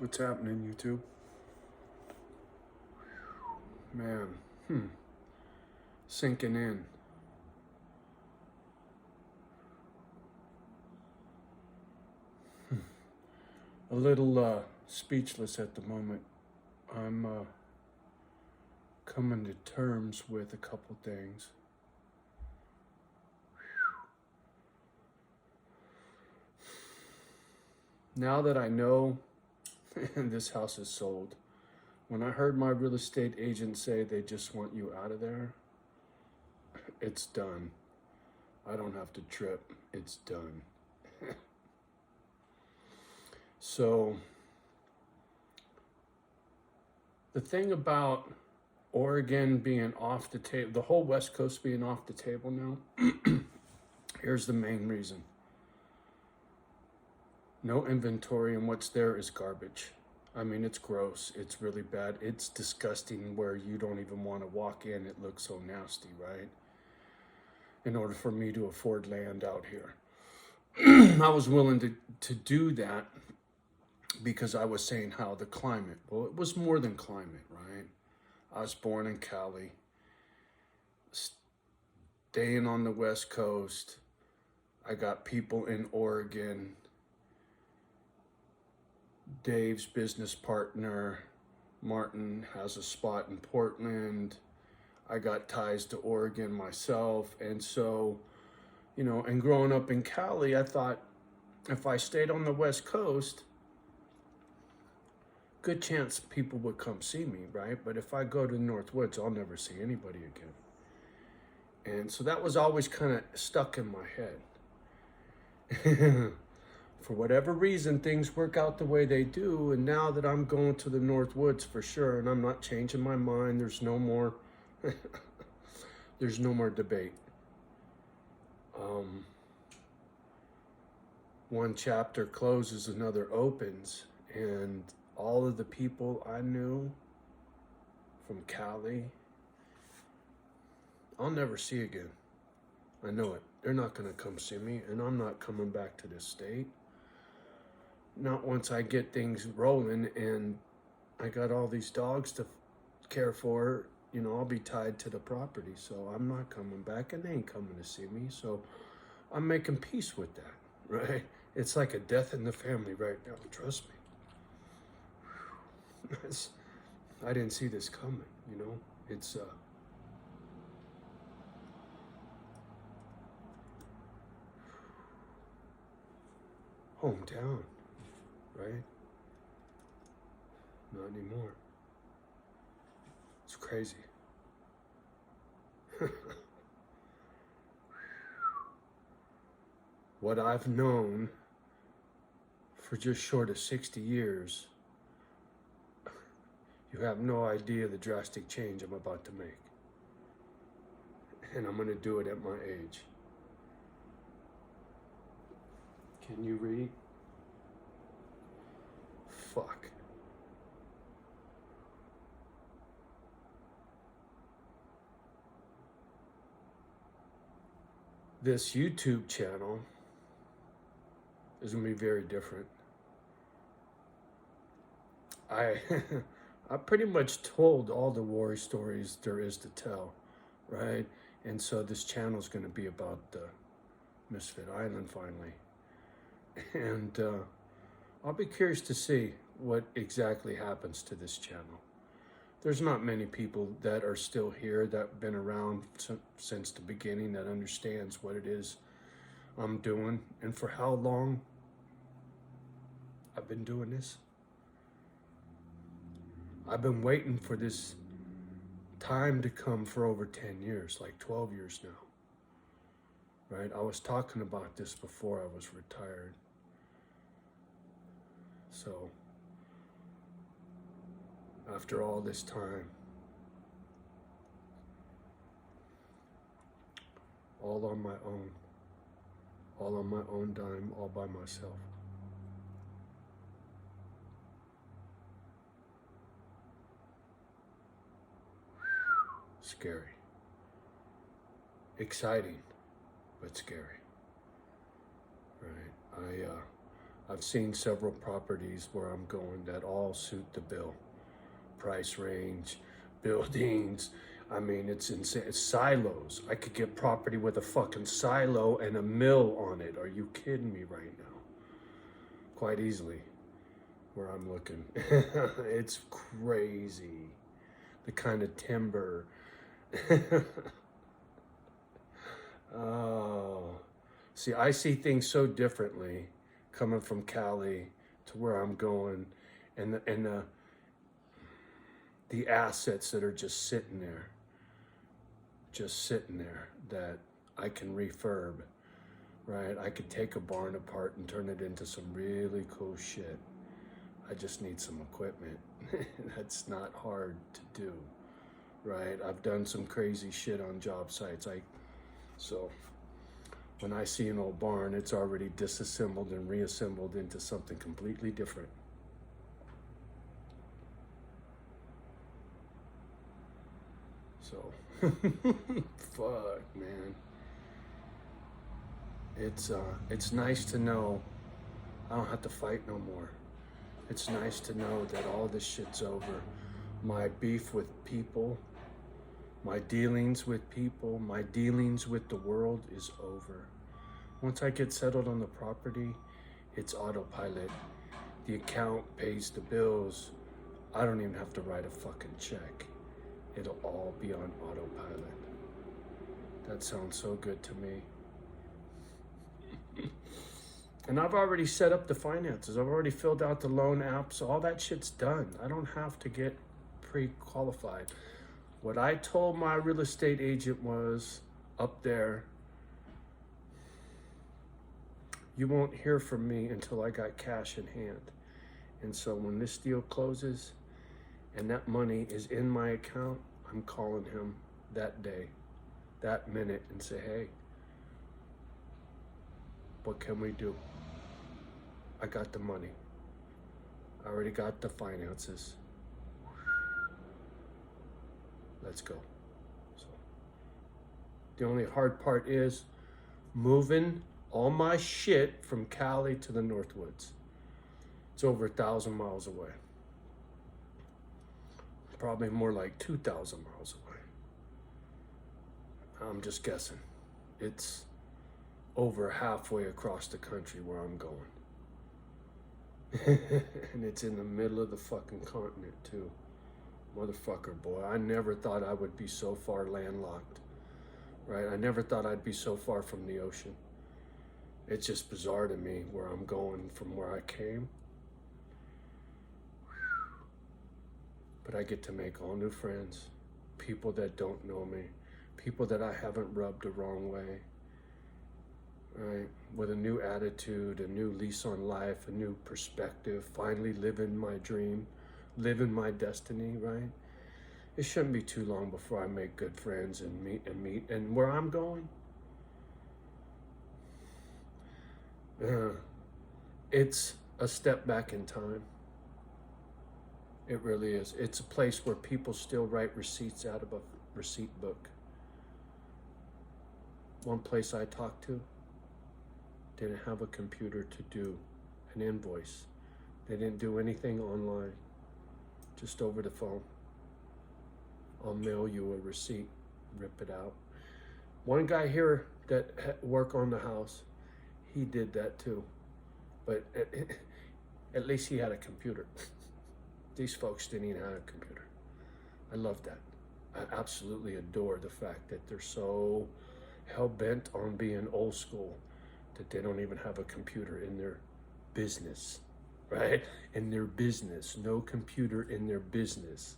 What's happening, YouTube? Man, sinking in. A little speechless at the moment. I'm coming to terms with a couple things. Now that I know this house is sold, when I heard my real estate agent say they just want you out of there, it's done. I don't have to trip. It's done. So, the thing about Oregon being off the table, the whole West Coast being off the table now, here's the main reason. No inventory, and what's there is garbage. I mean, it's gross. It's really bad. It's disgusting where you don't even want to walk in. It looks so nasty, right? In order for me to afford land out here. I was willing to do that because I was saying how the climate, well, it was more than climate, right? I was born in Cali, staying on the West Coast. I got people in Oregon. Dave's business partner, Martin, has a spot in Portland. I got ties to Oregon myself. And so, and growing up in Cali, I thought if I stayed on the West Coast, good chance people would come see me, right? But if I go to the North Woods, I'll never see anybody again. And so that was always kind of stuck in my head. For whatever reason, things work out the way they do. And now that I'm going to the North Woods for sure, and I'm not changing my mind, there's no more, there's no more debate. One chapter closes, another opens. And all of the people I knew from Cali, I'll never see again. I know it. They're not going to come see me, and I'm not coming back to this state. Not once I get things rolling and I got all these dogs to care for, I'll be tied to the property. So I'm not coming back, and they ain't coming to see me. So I'm making peace with that, right? It's like a death in the family right now. Trust me. I didn't see this coming, It's hometown, right? Not anymore. It's crazy. What I've known for just short of 60 years, you have no idea the drastic change I'm about to make. And I'm going to do it at my age. Can you read? Fuck. This YouTube channel is going to be very different. I pretty much told all the war stories there is to tell, right? And so this channel is going to be about Misfit Island finally. And I'll be curious to see what exactly happens to this channel. There's not many people that are still here that have been around since the beginning that understands what it is I'm doing and for how long I've been doing this. I've been waiting for this time to come for over 10 years, like 12 years now, right? I was talking about this before I was retired. So, after all this time, all on my own dime, all by myself. Scary. Exciting, but scary. Right? I've seen several properties where I'm going that all suit the bill. Price range, buildings. I mean, it's insane. It's silos. I could get property with a fucking silo and a mill on it. Are you kidding me right now? Quite easily, where I'm looking. It's crazy. The kind of timber. Oh, see, I see things so differently coming from Cali to where I'm going, and the assets that are just sitting there that I can refurb, right? I could take a barn apart and turn it into some really cool shit. I just need some equipment. That's not hard to do, right? I've done some crazy shit on job sites. So when I see an old barn, it's already disassembled and reassembled into something completely different. So, fuck, man. It's nice to know I don't have to fight no more. It's nice to know that all this shit's over. My beef with people, my dealings with people, my dealings with the world is over. Once I get settled on the property, it's autopilot. The account pays the bills. I don't even have to write a fucking check. It'll all be on autopilot. That sounds so good to me. And I've already set up the finances. I've already filled out the loan apps. All that shit's done. I don't have to get pre-qualified. What I told my real estate agent was up there, you won't hear from me until I got cash in hand. And so when this deal closes and that money is in my account, I'm calling him that day, that minute, and say, hey, what can we do? I got the money. I already got the finances. Let's go. So, the only hard part is moving all my shit from Cali to the Northwoods. It's over 1,000 miles away. Probably more like 2,000 miles away. I'm just guessing. It's over halfway across the country where I'm going. And it's in the middle of the fucking continent too. Motherfucker, boy, I never thought I would be so far landlocked, right? I never thought I'd be so far from the ocean. It's just bizarre to me where I'm going from where I came. But I get to make all new friends, people that don't know me, people that I haven't rubbed the wrong way, right? With a new attitude, a new lease on life, a new perspective, finally living my dream, living my destiny, right? It shouldn't be too long before I make good friends and meet. And where I'm going, it's a step back in time. It really is. It's a place where people still write receipts out of a receipt book. One place I talked to didn't have a computer to do an invoice. They didn't do anything online, just over the phone. I'll mail you a receipt, rip it out. One guy here that worked on the house, he did that too. But at least he had a computer. These folks didn't even have a computer. I love that. I absolutely adore the fact that they're so hell-bent on being old school that they don't even have a computer in their business, right? In their business, no computer in their business.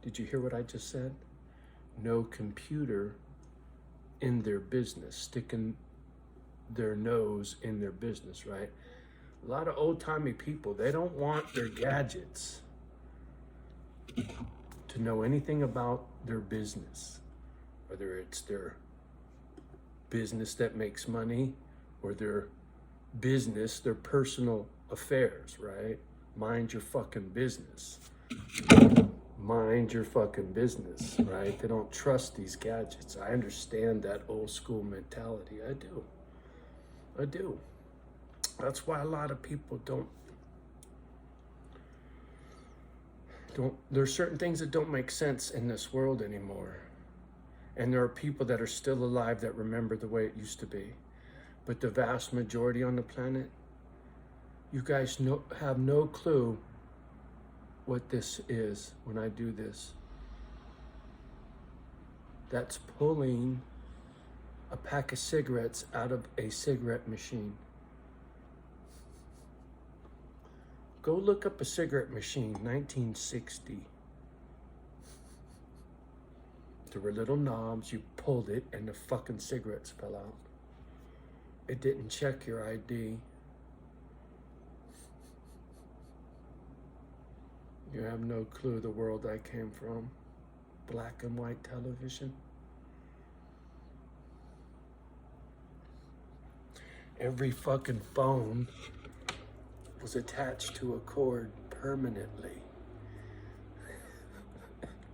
Did you hear what I just said? No computer in their business, sticking their nose in their business, right? A lot of old-timey people, they don't want their gadgets to know anything about their business, whether it's their business that makes money or their business, their personal affairs, right? Mind your fucking business. mind your fucking business, right? They don't trust these gadgets. I understand that old school mentality. I do. I do. That's why a lot of people don't, there's certain things that don't make sense in this world anymore. And there are people that are still alive that remember the way it used to be. But the vast majority on the planet, you guys have no clue what this is when I do this. That's pulling a pack of cigarettes out of a cigarette machine. Go look up a cigarette machine, 1960. There were little knobs, you pulled it, and the fucking cigarettes fell out. It didn't check your ID. You have no clue the world I came from. Black and white television. Every fucking phone was attached to a cord permanently.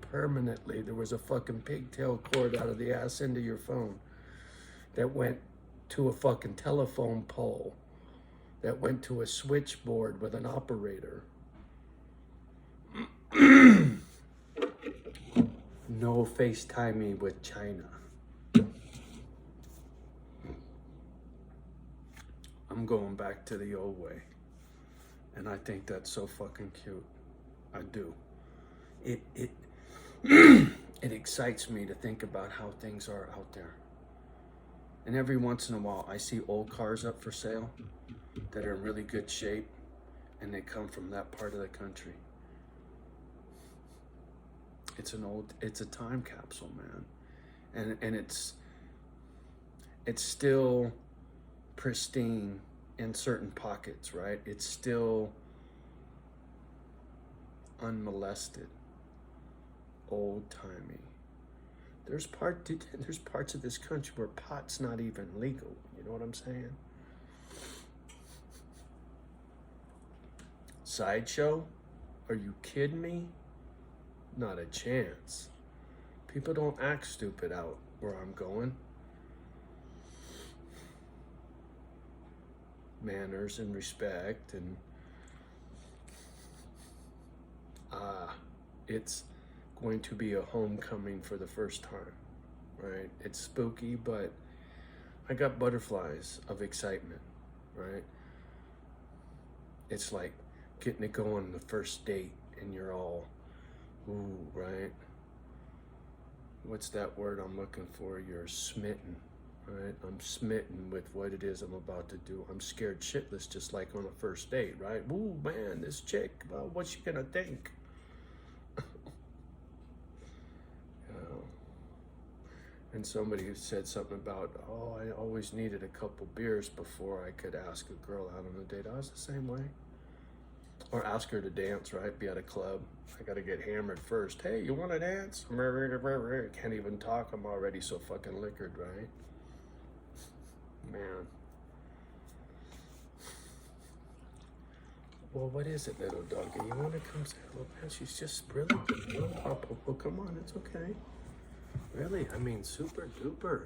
Permanently. There was a fucking pigtail cord out of the ass end of your phone that went to a fucking telephone pole, that went to a switchboard with an operator. No Timey with China. I'm going back to the old way. And I think that's so fucking cute. I do. It it excites me to think about how things are out there. And every once in a while, I see old cars up for sale that are in really good shape, and they come from that part of the country. It's a time capsule, man. And it's still pristine in certain pockets, right? It's still unmolested, old-timey. There's parts of this country where pot's not even legal. You know what I'm saying? Sideshow? Are you kidding me? Not a chance. People don't act stupid out where I'm going. Manners and respect, and it's going to be a homecoming for the first time, right? It's spooky, but I got butterflies of excitement, right? It's like getting to go on the first date and you're all, ooh, right? What's that word I'm looking for? You're smitten, right? I'm smitten with what it is I'm about to do. I'm scared shitless, just like on a first date, right? Ooh, man, this chick, well, what's she gonna think? And somebody said something about, oh, I always needed a couple beers before I could ask a girl out on a date. I was the same way. Or ask her to dance, right? Be at a club. I gotta get hammered first. Hey, you wanna dance? Can't even talk. I'm already so fucking liquored, right? Man. Well, what is it, little doggy? You wanna come say hello? Man, she's just really good. Little Papa. Well, come on, it's okay. Really? I mean, super duper.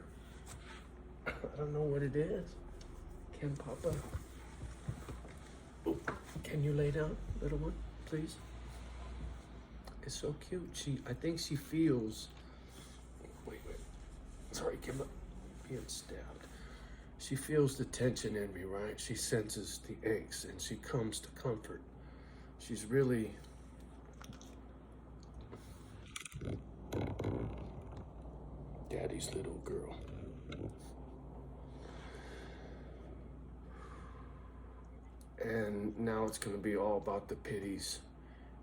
I don't know what it is. Can Papa? Oh, can you lay down, little one, please? It's so cute. I think she feels. Wait. Sorry, Kimba. Being stabbed. She feels the tension in me, right? She senses the angst, and she comes to comfort. She's really. Daddy's little girl. And now it's gonna be all about the pitties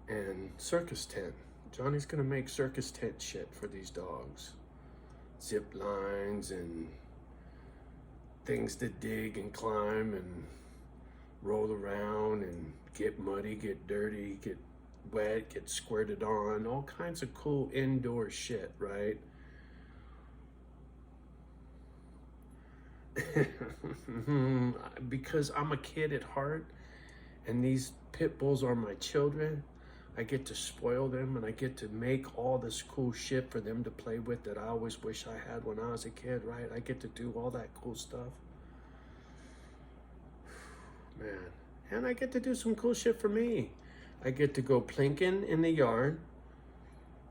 and Circus Tent. Johnny's gonna make Circus Tent shit for these dogs. Zip lines and things to dig and climb and roll around and get muddy, get dirty, get wet, get squirted on, all kinds of cool indoor shit, right? Because I'm a kid at heart and these pit bulls are my children, I get to spoil them, and I get to make all this cool shit for them to play with that I always wish I had when I was a kid, right? I get to do all that cool stuff. Man. And I get to do some cool shit for me. I get to go plinking in the yard.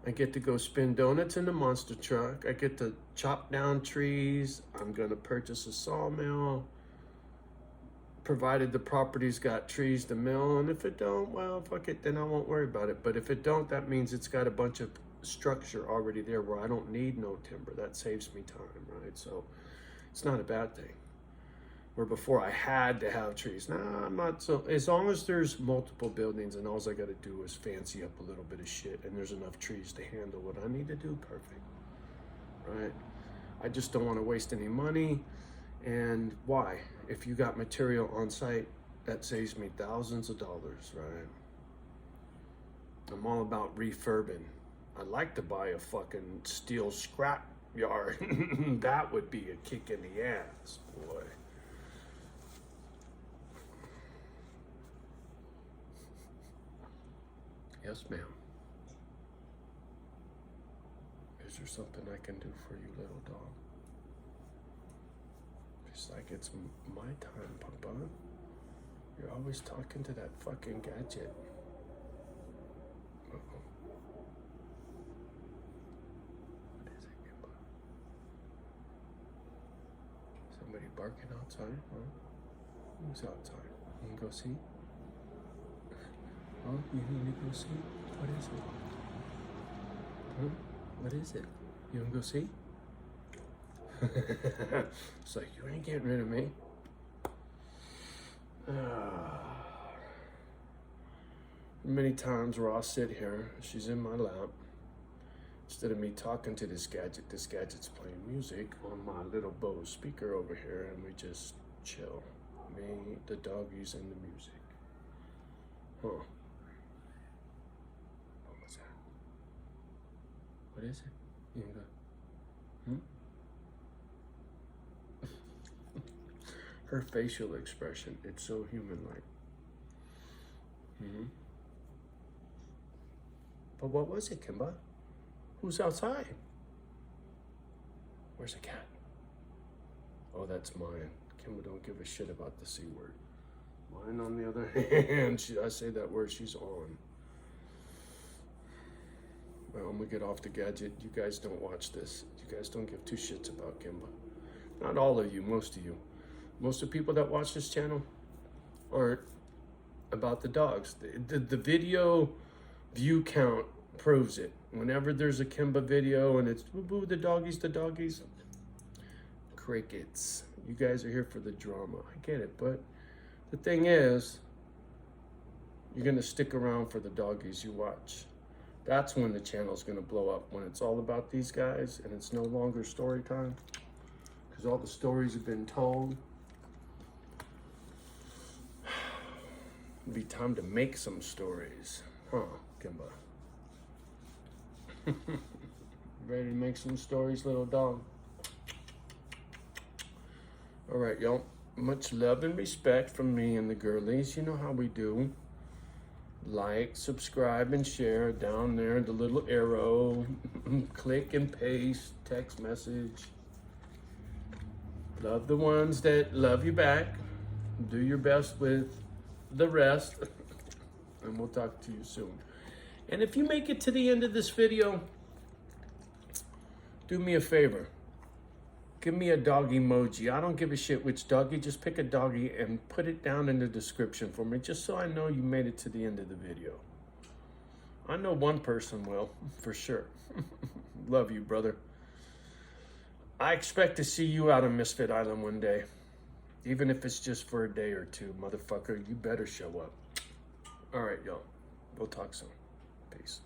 I get to go spin donuts in the monster truck. I get to chop down trees. I'm going to purchase a sawmill, provided the property's got trees to mill. And if it don't, well, fuck it, then I won't worry about it. But if it don't, that means it's got a bunch of structure already there where I don't need no timber. That saves me time, right? So it's not a bad thing. Where before I had to have trees. Nah, I'm not so, as long as there's multiple buildings and all I gotta do is fancy up a little bit of shit and there's enough trees to handle what I need to do, perfect, right? I just don't wanna waste any money. And why? If you got material on site, that saves me thousands of dollars, right? I'm all about refurbing. I'd like to buy a fucking steel scrap yard. That would be a kick in the ass, boy. Yes, ma'am. Is there something I can do for you, little dog? Just like it's my time, Papa. You're always talking to that fucking gadget. Uh-oh. What is it, Kimba? Somebody barking outside, huh? Who's outside? You can go see? Oh, you need to go see? What is it? Huh? What is it? You wanna go see? It's like, you ain't getting rid of me. Many times where I'll sit here, she's in my lap. Instead of me talking to this gadget's playing music on my little Bose speaker over here, and we just chill. Me, the doggies, and the music. Huh. What is it? You can go, Her facial expression, it's so human-like. But what was it, Kimba? Who's outside? Where's the cat? Oh, that's mine. Kimba don't give a shit about the C word. Mine, on the other hand, I say that word, she's on. Well, I'm gonna get off the gadget. You guys don't watch this. You guys don't give two shits about Kimba. Not all of you, most of you. Most of the people that watch this channel aren't about the dogs. The video view count proves it. Whenever there's a Kimba video and it's boo-boo, the doggies, crickets. You guys are here for the drama. I get it, but the thing is, you're gonna stick around for the doggies you watch. That's when the channel's gonna blow up, when it's all about these guys and it's no longer story time, because all the stories have been told. It'd be time to make some stories, huh, Kimba? Ready to make some stories, little dog? All right, y'all. Much love and respect from me and the girlies. You know how we do. Like, subscribe, and share down there, the little arrow. Click and paste, text message. Love the ones that love you back. Do your best with the rest. And we'll talk to you soon. And if you make it to the end of this video, do me a favor. Give me a dog emoji. I don't give a shit which doggy. Just pick a doggy and put it down in the description for me, just so I know you made it to the end of the video. I know one person will, for sure. Love you, brother. I expect to see you out on Misfit Island one day. Even if it's just for a day or two, motherfucker, you better show up. All right, y'all. We'll talk soon. Peace.